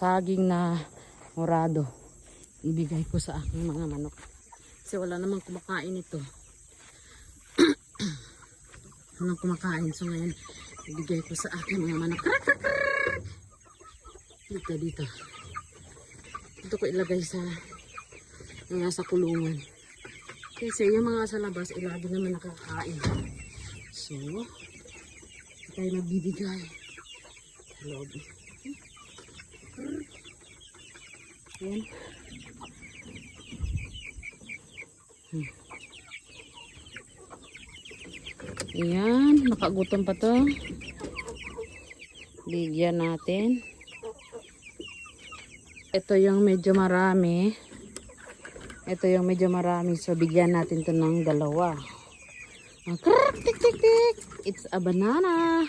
saging na morado. Ibigay ko sa aking mga manok. Kasi wala namang kumakain ito. Walang kumakain. So ngayon, ibigay ko sa aking mga manok. Dito. Dito ko ilagay sa kulungan. Kasi yung mga sa labas, lagi naman nakakain. So, tayo magbibigay. Loob. Ayan. Ayan, nakagutom pa to. Bigyan natin. Ito yung medyo marami. So, bigyan natin to ng dalawa. Tik, tik, tik. It's a banana.